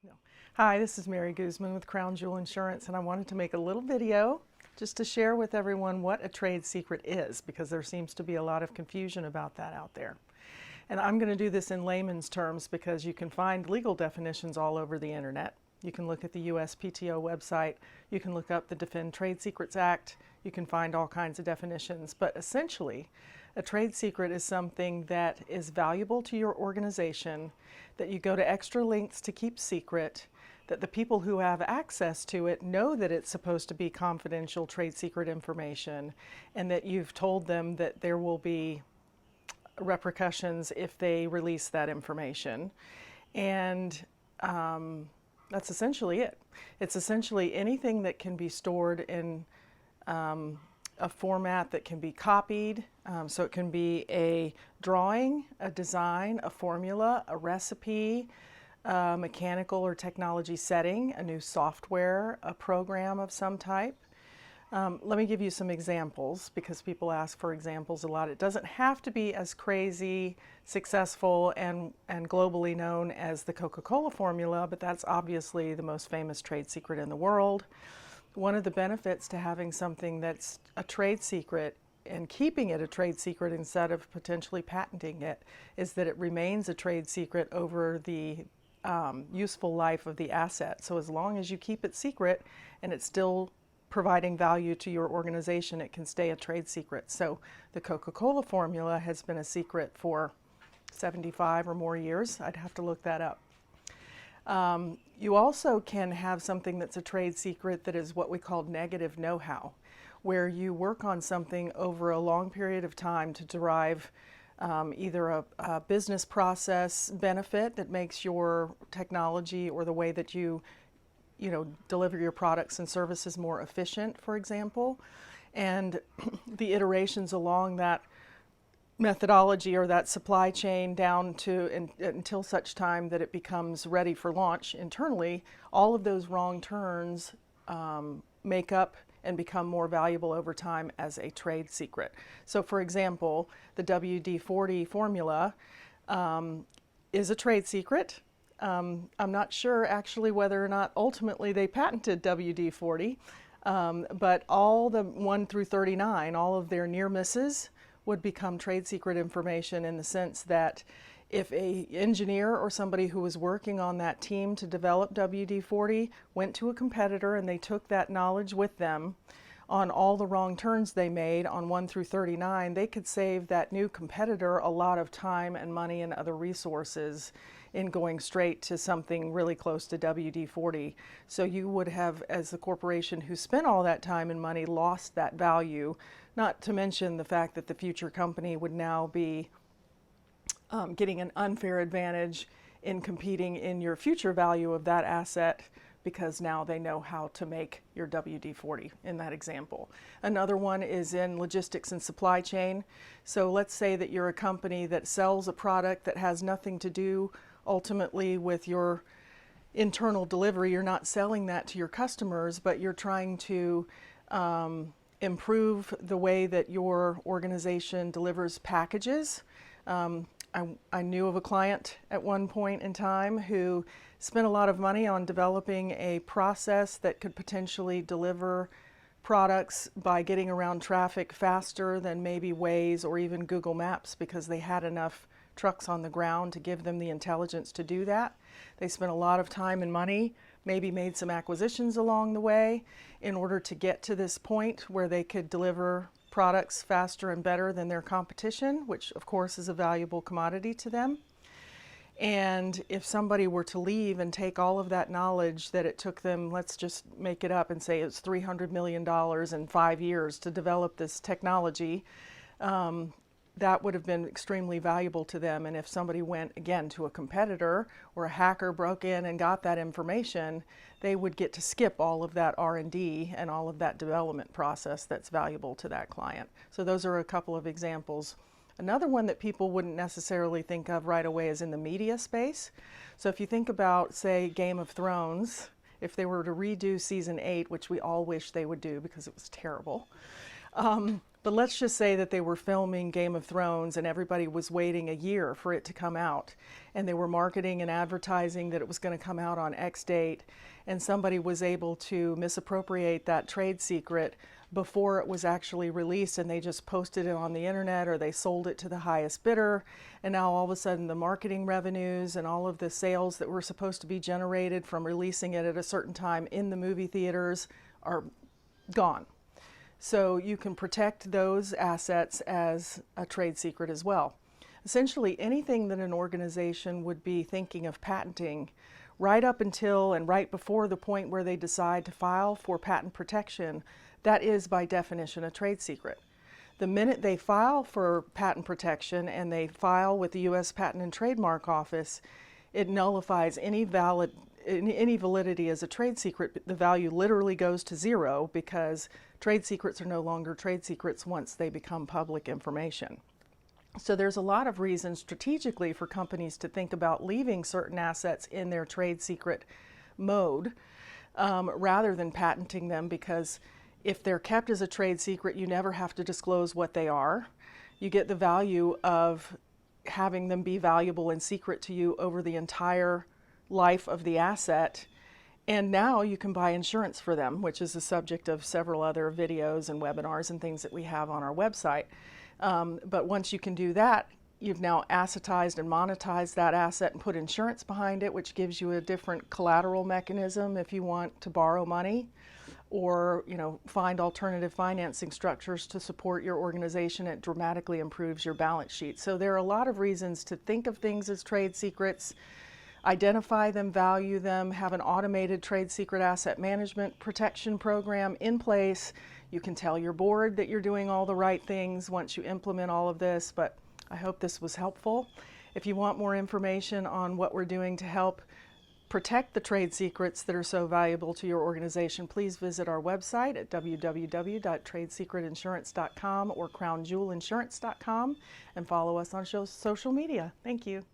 No. Hi, this is Mary Guzman with Crown Jewel Insurance, and I wanted to make a little video just to share with everyone what a trade secret is, because there seems to be a lot of confusion about that out there. And I'm going to do this in layman's terms because you can find legal definitions all over the internet. You can look at the USPTO website, you can look up the Defend Trade Secrets Act, you can find all kinds of definitions, but essentially a trade secret is something that is valuable to your organization, that you go to extra lengths to keep secret, that the people who have access to it know that it's supposed to be confidential trade secret information, and that you've told them that there will be repercussions if they release that information. And that's essentially it. It's essentially anything that can be stored in a format that can be copied. So it can be a drawing, a design, a formula, a recipe, a mechanical or technology setting, a new software, a program of some type. Let me give you some examples because people ask for examples a lot. It doesn't have to be as crazy, successful, and globally known as the Coca-Cola formula, but that's obviously the most famous trade secret in the world. One of the benefits to having something that's a trade secret and keeping it a trade secret instead of potentially patenting it is that it remains a trade secret over the useful life of the asset. So as long as you keep it secret and it's still providing value to your organization, it can stay a trade secret. So the Coca-Cola formula has been a secret for 75 or more years. I'd have to look that up. You also can have something that's a trade secret that is what we call negative know-how, where you work on something over a long period of time to derive either a business process benefit that makes your technology or the way that you deliver your products and services more efficient, for example, and the iterations along that methodology or that supply chain down to until such time that it becomes ready for launch internally, all of those wrong turns make up and become more valuable over time as a trade secret. So for example, the WD-40 formula is a trade secret. I'm not sure actually whether or not ultimately they patented WD-40, but all the 1 through 39, all of their near misses would become trade secret information in the sense that if an engineer or somebody who was working on that team to develop WD-40 went to a competitor and they took that knowledge with them on all the wrong turns they made on 1 through 39, they could save that new competitor a lot of time and money and other resources in going straight to something really close to WD-40. So you would have, as the corporation who spent all that time and money, lost that value, not to mention the fact that the future company would now be getting an unfair advantage in competing in your future value of that asset because now they know how to make your WD-40 in that example. Another one is in logistics and supply chain. So let's say that you're a company that sells a product that has nothing to do ultimately with your internal delivery. You're not selling that to your customers, but you're trying to improve the way that your organization delivers packages. I knew of a client at one point in time who spent a lot of money on developing a process that could potentially deliver products by getting around traffic faster than maybe Waze or even Google Maps because they had enough trucks on the ground to give them the intelligence to do that. They spent a lot of time and money, maybe made some acquisitions along the way in order to get to this point where they could deliver products faster and better than their competition, which of course is a valuable commodity to them. And if somebody were to leave and take all of that knowledge that it took them, let's just make it up and say it's $300 million in 5 years to develop this technology, that would have been extremely valuable to them. And if somebody went again to a competitor or a hacker broke in and got that information, they would get to skip all of that R&D and all of that development process that's valuable to that client. So those are a couple of examples. Another one that people wouldn't necessarily think of right away is in the media space. So if you think about, say, Game of Thrones, if they were to redo season 8, which we all wish they would do because it was terrible, But let's just say that they were filming Game of Thrones and everybody was waiting a year for it to come out. And they were marketing and advertising that it was going to come out on X date. And somebody was able to misappropriate that trade secret before it was actually released, and they just posted it on the internet or they sold it to the highest bidder. And now all of a sudden the marketing revenues and all of the sales that were supposed to be generated from releasing it at a certain time in the movie theaters are gone. So you can protect those assets as a trade secret as well. Essentially anything that an organization would be thinking of patenting right up until and right before the point where they decide to file for patent protection, that is by definition a trade secret. The minute they file for patent protection and they file with the U.S. Patent and Trademark Office, it nullifies any validity as a trade secret. The value literally goes to zero because trade secrets are no longer trade secrets once they become public information. So there's a lot of reasons strategically for companies to think about leaving certain assets in their trade secret mode rather than patenting them, because if they're kept as a trade secret, you never have to disclose what they are. You get the value of having them be valuable and secret to you over the entire life of the asset. And now you can buy insurance for them, which is the subject of several other videos and webinars and things that we have on our website. But once you can do that, you've now assetized and monetized that asset and put insurance behind it, which gives you a different collateral mechanism if you want to borrow money or find alternative financing structures to support your organization. It dramatically improves your balance sheet. So there are a lot of reasons to think of things as trade secrets, identify them, value them, have an automated trade secret asset management protection program in place. You can tell your board that you're doing all the right things once you implement all of this, but I hope this was helpful. If you want more information on what we're doing to help protect the trade secrets that are so valuable to your organization, please visit our website at www.tradesecretinsurance.com or crownjeweliinsurance.com and follow us on social media. Thank you.